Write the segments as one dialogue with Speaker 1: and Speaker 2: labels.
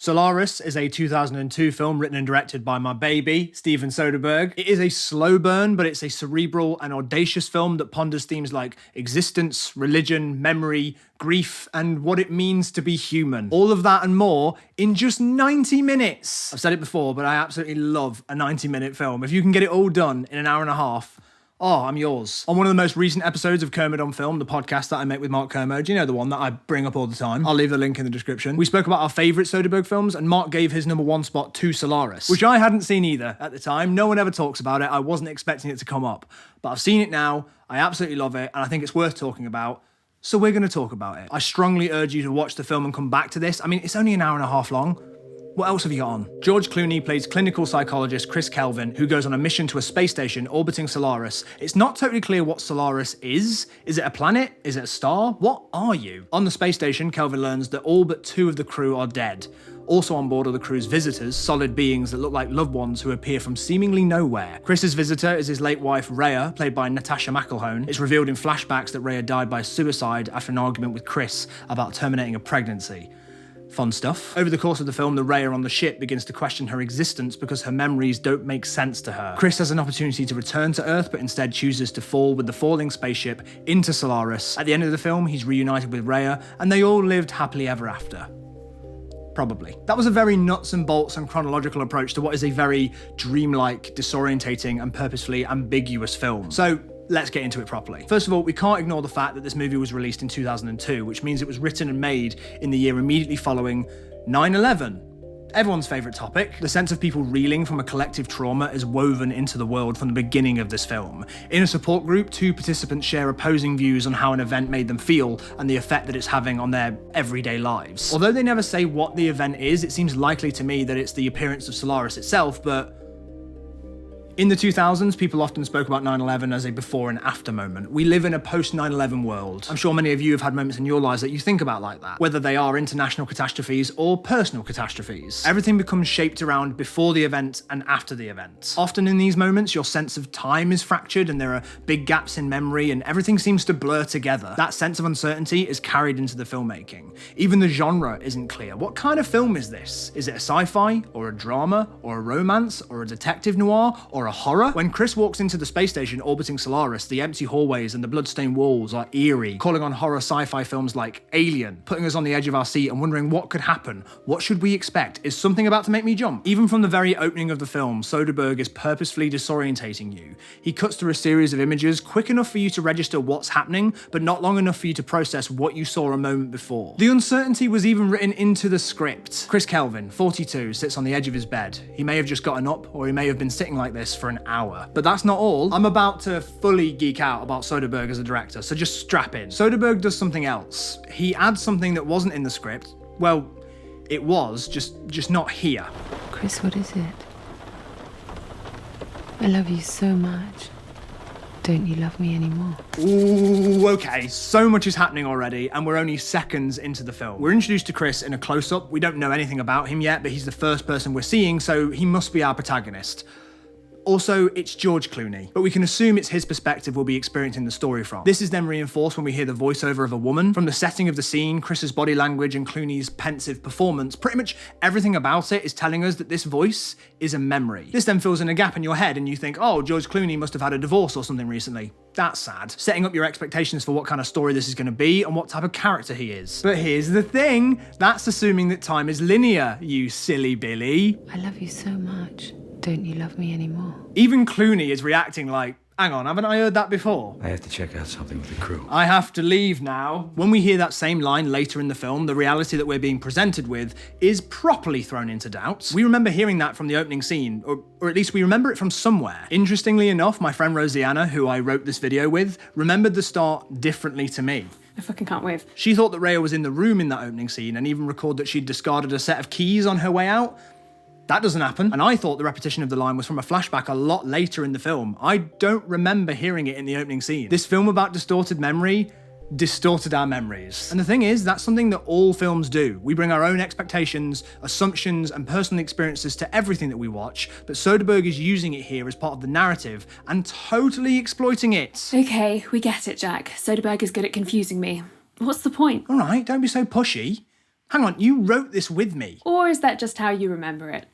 Speaker 1: Solaris is a 2002 film written and directed by my baby, Steven Soderbergh. It is a slow burn, but it's a cerebral and audacious film that ponders themes like existence, religion, memory, grief, and what it means to be human. All of that and more in just 90 minutes. I've said it before, but I absolutely love a 90-minute film. If you can get it all done in an hour and a half, oh, I'm yours. On one of the most recent episodes of Kermode on Film, the podcast that I make with Mark Kermode, you know, the one that I bring up all the time. I'll leave the link in the description. We spoke about our favourite Soderbergh films, and Mark gave his number one spot to Solaris, which I hadn't seen either at the time. No one ever talks about it. I wasn't expecting it to come up. But I've seen it now. I absolutely love it, and I think it's worth talking about. So we're going to talk about it. I strongly urge you to watch the film and come back to this. I mean, it's only an hour and a half long. What else have you got on? George Clooney plays clinical psychologist Chris Kelvin, who goes on a mission to a space station orbiting Solaris. It's not totally clear what Solaris is. Is it a planet? Is it a star? What are you? On the space station, Kelvin learns that all but 2 of the crew are dead. Also on board are the crew's visitors, solid beings that look like loved ones who appear from seemingly nowhere. Chris's visitor is his late wife, Rhea, played by Natasha McElhone. It's revealed in flashbacks that Rhea died by suicide after an argument with Chris about terminating a pregnancy. Fun stuff. Over the course of the film, the Rhea on the ship begins to question her existence because her memories don't make sense to her. Chris has an opportunity to return to Earth, but instead chooses to fall with the falling spaceship into Solaris. At the end of the film, he's reunited with Rhea, and they all lived happily ever after. Probably. That was a very nuts and bolts and chronological approach to what is a very dreamlike, disorientating, and purposefully ambiguous film. So, let's get into it properly. First of all, we can't ignore the fact that this movie was released in 2002, which means it was written and made in the year immediately following 9/11. Everyone's favourite topic. The sense of people reeling from a collective trauma is woven into the world from the beginning of this film. In a support group, 2 participants share opposing views on how an event made them feel and the effect that it's having on their everyday lives. Although they never say what the event is, it seems likely to me that it's the appearance of Solaris itself, but in the 2000s, people often spoke about 9/11 as a before and after moment. We live in a post-9/11 world. I'm sure many of you have had moments in your lives that you think about like that, whether they are international catastrophes or personal catastrophes. Everything becomes shaped around before the event and after the event. Often in these moments, your sense of time is fractured and there are big gaps in memory and everything seems to blur together. That sense of uncertainty is carried into the filmmaking. Even the genre isn't clear. What kind of film is this? Is it a sci-fi, or a drama, or a romance, or a detective noir, or a horror? When Chris walks into the space station orbiting Solaris, the empty hallways and the bloodstained walls are eerie, calling on horror sci-fi films like Alien, putting us on the edge of our seat and wondering what could happen. What should we expect? Is something about to make me jump? Even from the very opening of the film, Soderbergh is purposefully disorientating you. He cuts through a series of images quick enough for you to register what's happening, but not long enough for you to process what you saw a moment before. The uncertainty was even written into the script. Chris Kelvin, 42, sits on the edge of his bed. He may have just gotten up, or he may have been sitting like this for an hour. But that's not all. I'm about to fully geek out about Soderbergh as a director, so just strap in. Soderbergh does something else. He adds something that wasn't in the script. Well, it was, just not here.
Speaker 2: Chris, what is it? I love you so much. Don't you love me anymore?
Speaker 1: Ooh, okay, so much is happening already, and we're only seconds into the film. We're introduced to Chris in a close-up. We don't know anything about him yet, but he's the first person we're seeing, so he must be our protagonist. Also, it's George Clooney, but we can assume it's his perspective we'll be experiencing the story from. This is then reinforced when we hear the voiceover of a woman. From the setting of the scene, Chris's body language and Clooney's pensive performance, pretty much everything about it is telling us that this voice is a memory. This then fills in a gap in your head and you think, oh, George Clooney must have had a divorce or something recently. That's sad. Setting up your expectations for what kind of story this is going to be and what type of character he is. But here's the thing, that's assuming that time is linear, you silly Billy.
Speaker 2: I love you so much. Don't you love me anymore?
Speaker 1: Even Clooney is reacting like, hang on, haven't I heard that before?
Speaker 3: I have to check out something with the crew.
Speaker 1: I have to leave now. When we hear that same line later in the film, the reality that we're being presented with is properly thrown into doubt. We remember hearing that from the opening scene, or at least we remember it from somewhere. Interestingly enough, my friend Rosianna, who I wrote this video with, remembered the start differently to me.
Speaker 4: I fucking can't wait.
Speaker 1: She thought that Rhea was in the room in that opening scene and even recalled that she'd discarded a set of keys on her way out. That doesn't happen. And I thought the repetition of the line was from a flashback a lot later in the film. I don't remember hearing it in the opening scene. This film about distorted memory distorted our memories. And the thing is, that's something that all films do. We bring our own expectations, assumptions, and personal experiences to everything that we watch, but Soderbergh is using it here as part of the narrative and totally exploiting it.
Speaker 4: Okay, we get it, Jack. Soderbergh is good at confusing me. What's the point?
Speaker 1: All right, don't be so pushy. Hang on, you wrote this with me.
Speaker 4: Or is that just how you remember it?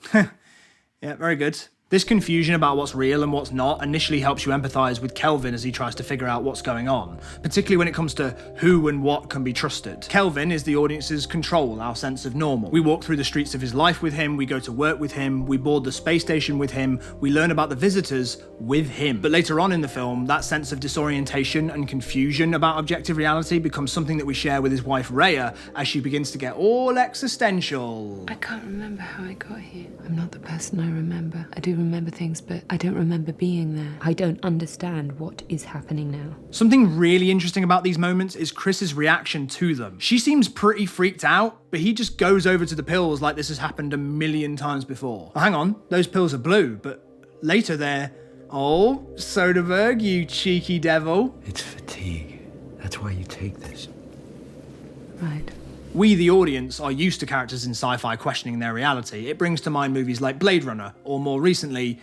Speaker 1: Yeah, very good. This confusion about what's real and what's not initially helps you empathise with Kelvin as he tries to figure out what's going on, particularly when it comes to who and what can be trusted. Kelvin is the audience's control, our sense of normal. We walk through the streets of his life with him, we go to work with him, we board the space station with him, we learn about the visitors with him. But later on in the film, that sense of disorientation and confusion about objective reality becomes something that we share with his wife Rhea as she begins to get all existential.
Speaker 2: I can't remember how I got here. I'm not the person I remember. I do remember things, but I don't remember being there. I don't understand what is happening now.
Speaker 1: Something really interesting about these moments is Chris's reaction to them. She seems pretty freaked out, but he just goes over to the pills like this has happened a million times before. Oh, hang on, those pills are blue, but later they're... Oh, Soderbergh, you cheeky devil.
Speaker 3: It's fatigue. That's why you take this.
Speaker 2: Right.
Speaker 1: We, the audience, are used to characters in sci-fi questioning their reality. It brings to mind movies like Blade Runner, or more recently,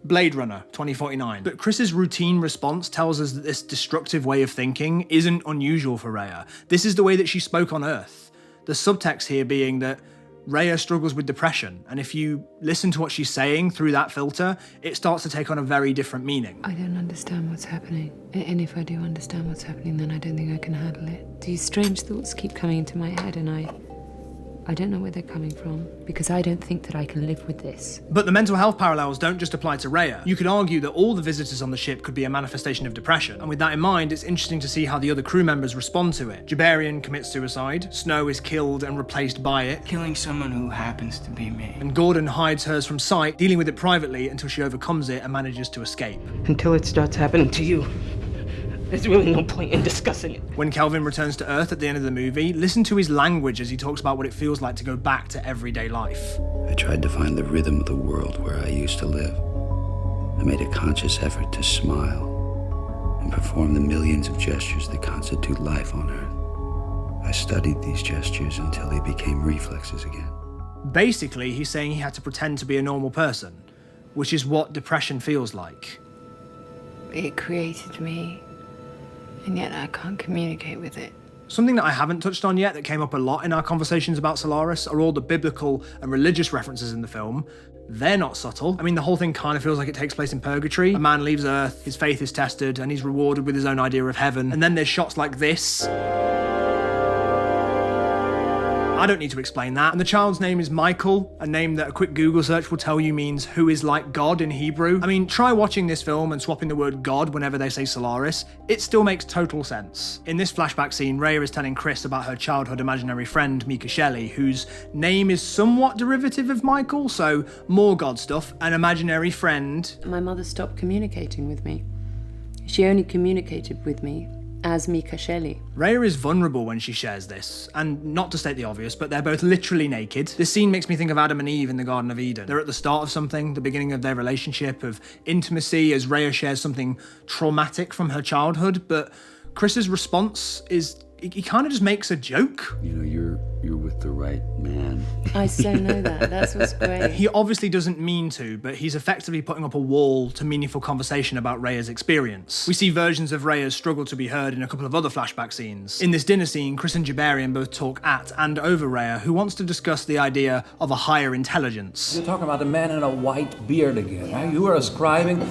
Speaker 1: Blade Runner 2049. But Chris's routine response tells us that this destructive way of thinking isn't unusual for Rhea. This is the way that she spoke on Earth. The subtext here being that Rhea struggles with depression, and if you listen to what she's saying through that filter, it starts to take on a very different meaning.
Speaker 2: I don't understand what's happening. And if I do understand what's happening, then I don't think I can handle it. These strange thoughts keep coming into my head, and I don't know where they're coming from, because I don't think that I can live with this.
Speaker 1: But the mental health parallels don't just apply to Rhea. You could argue that all the visitors on the ship could be a manifestation of depression, and with that in mind, it's interesting to see how the other crew members respond to it. Jabarian commits suicide, Snow is killed and replaced by it,
Speaker 5: Killing someone who happens to be me.
Speaker 1: and Gordon hides hers from sight, dealing with it privately until she overcomes it and manages to escape.
Speaker 6: Until it starts happening to you, there's really no point in discussing it.
Speaker 1: When Kelvin returns to Earth at the end of the movie, listen to his language as he talks about what it feels like to go back to everyday life.
Speaker 3: I tried to find the rhythm of the world where I used to live. I made a conscious effort to smile and perform the millions of gestures that constitute life on Earth. I studied these gestures until they became reflexes again.
Speaker 1: Basically, he's saying he had to pretend to be a normal person, which is what depression feels like.
Speaker 2: It created me, and yet I can't communicate with it.
Speaker 1: Something that I haven't touched on yet that came up a lot in our conversations about Solaris are all the biblical and religious references in the film. They're not subtle. I mean, the whole thing kind of feels like it takes place in purgatory. A man leaves Earth, his faith is tested, and he's rewarded with his own idea of heaven. And then there's shots like this. I don't need to explain that. And the child's name is Michael, a name that a quick Google search will tell you means who is like God in Hebrew. I mean, try watching this film and swapping the word God whenever they say Solaris. It still makes total sense. In this flashback scene, Rhea is telling Chris about her childhood imaginary friend, Mika Shelley, whose name is somewhat derivative of Michael, so more God stuff, an imaginary friend.
Speaker 2: My mother stopped communicating with me. She only communicated with me as Mika Shelley.
Speaker 1: Rhea is vulnerable when she shares this, and not to state the obvious, but they're both literally naked. This scene makes me think of Adam and Eve in the Garden of Eden. They're at the start of something, the beginning of their relationship, of intimacy, as Rhea shares something traumatic from her childhood, but Chris's response is, he kind of just makes a joke.
Speaker 3: You know, you're with the right man.
Speaker 2: I so know that. That's what's great.
Speaker 1: He obviously doesn't mean to, but he's effectively putting up a wall to meaningful conversation about Rhea's experience. We see versions of Rhea's struggle to be heard in a couple of other flashback scenes. In this dinner scene, Chris and Jabarian both talk at and over Rhea, who wants to discuss the idea of a higher intelligence.
Speaker 7: You're talking about a man in a white beard again, huh? You are ascribing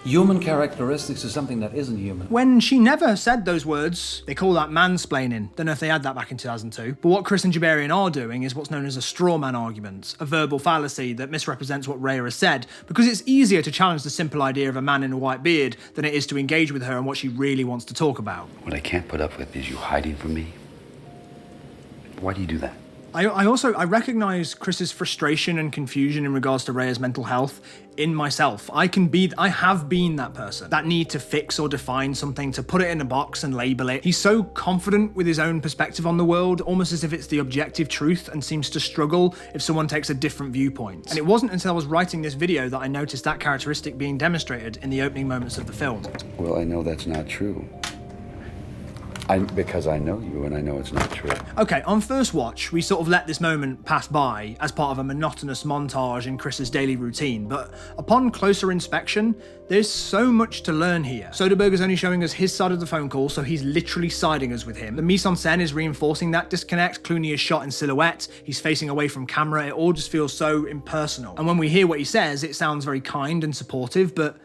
Speaker 7: human characteristics to something that isn't human.
Speaker 1: When she never said those words. They call that mansplaining. Don't know if they had that back in 2002. But what Chris and Jabarian are doing is what's known as a straw man argument, a verbal fallacy that misrepresents what Rhea has said, because it's easier to challenge the simple idea of a man in a white beard than it is to engage with her on what she really wants to talk about.
Speaker 3: What I can't put up with is you hiding from me. Why do you do that?
Speaker 1: I recognise Chris's frustration and confusion in regards to Rhea's mental health in myself. I have been that person. That need to fix or define something, to put it in a box and label it. He's so confident with his own perspective on the world, almost as if it's the objective truth, and seems to struggle if someone takes a different viewpoint. And it wasn't until I was writing this video that I noticed that characteristic being demonstrated in the opening moments of the film.
Speaker 3: Well, I know that's not true. Because I know you and I know it's not true.
Speaker 1: Okay, on first watch, we sort of let this moment pass by as part of a monotonous montage in Chris's daily routine, but upon closer inspection, there's so much to learn here. Soderbergh is only showing us his side of the phone call, so he's literally siding us with him. The mise-en-scène is reinforcing that disconnect. Clooney is shot in silhouette, he's facing away from camera, it all just feels so impersonal. And when we hear what he says, it sounds very kind and supportive, but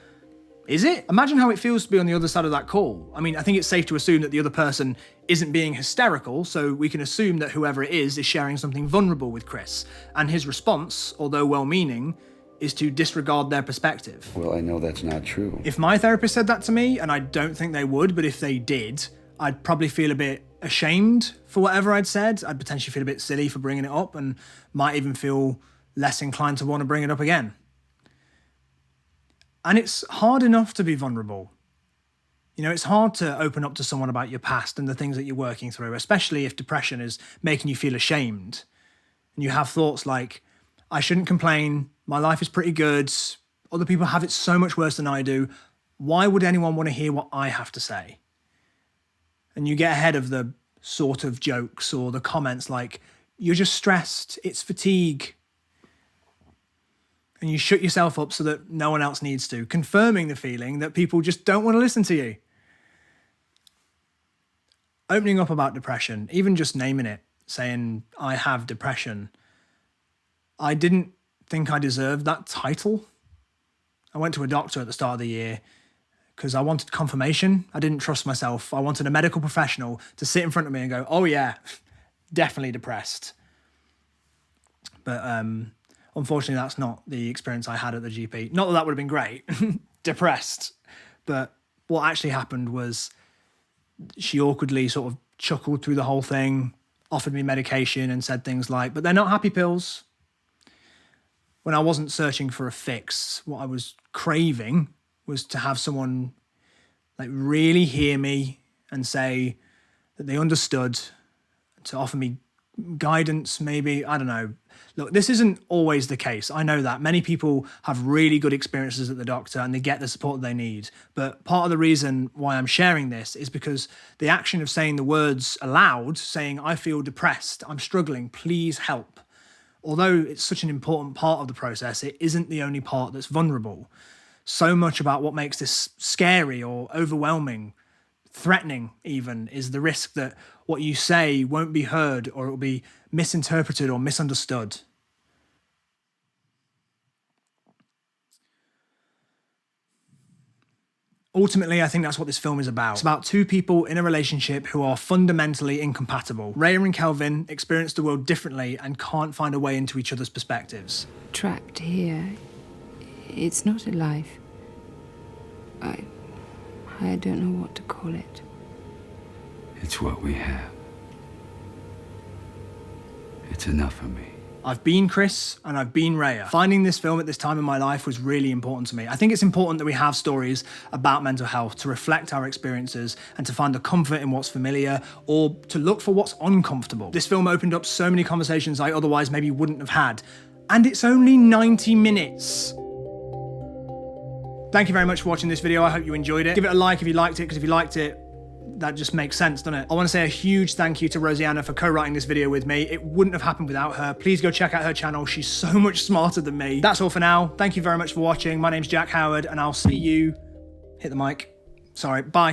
Speaker 1: is it? Imagine how it feels to be on the other side of that call. I mean, I think it's safe to assume that the other person isn't being hysterical, so we can assume that whoever it is sharing something vulnerable with Chris. And his response, although well-meaning, is to disregard their perspective.
Speaker 3: Well, I know that's not true.
Speaker 1: If my therapist said that to me, and I don't think they would, but if they did, I'd probably feel a bit ashamed for whatever I'd said. I'd potentially feel a bit silly for bringing it up and might even feel less inclined to want to bring it up again. And it's hard enough to be vulnerable. You know, it's hard to open up to someone about your past and the things that you're working through, especially if depression is making you feel ashamed. And you have thoughts like, I shouldn't complain, my life is pretty good, other people have it so much worse than I do, why would anyone want to hear what I have to say? And you get ahead of the sort of jokes or the comments like, you're just stressed, it's fatigue. And you shut yourself up so that no one else needs to, confirming the feeling that people just don't want to listen to you. Opening up about depression, even just naming it, saying, I have depression, I didn't think I deserved that title. I went to a doctor at the start of the year because I wanted confirmation. I didn't trust myself. I wanted a medical professional to sit in front of me and go, oh yeah, definitely depressed. But unfortunately, that's not the experience I had at the GP. Not that that would have been great, depressed. But what actually happened was she awkwardly sort of chuckled through the whole thing, offered me medication and said things like, but they're not happy pills. When I wasn't searching for a fix, what I was craving was to have someone like really hear me and say that they understood, to offer me guidance maybe, I don't know. Look, this isn't always the case. I know that. Many people have really good experiences at the doctor and they get the support they need. But part of the reason why I'm sharing this is because the action of saying the words aloud, saying, I feel depressed, I'm struggling, please help. Although it's such an important part of the process, it isn't the only part that's vulnerable. So much about what makes this scary or overwhelming, threatening even, is the risk that what you say won't be heard or it will be misinterpreted or misunderstood. Ultimately, I think that's what this film is about. It's about two people in a relationship who are fundamentally incompatible. Rhea and Kelvin experience the world differently and can't find a way into each other's perspectives.
Speaker 2: Trapped here. It's not a life. I don't know what to call it.
Speaker 3: It's what we have. It's enough for me.
Speaker 1: I've been Chris and I've been Rhea. Finding this film at this time in my life was really important to me. I think it's important that we have stories about mental health to reflect our experiences and to find the comfort in what's familiar or to look for what's uncomfortable. This film opened up so many conversations I otherwise maybe wouldn't have had. And it's only 90 minutes. Thank you very much for watching this video. I hope you enjoyed it. Give it a like if you liked it, because if you liked it, that just makes sense, doesn't it? I want to say a huge thank you to Rosianna for co-writing this video with me. It wouldn't have happened without her. Please go check out her channel. She's so much smarter than me. That's all for now. Thank you very much for watching. My name's Jack Howard, and I'll see you... Hit the mic. Sorry. Bye.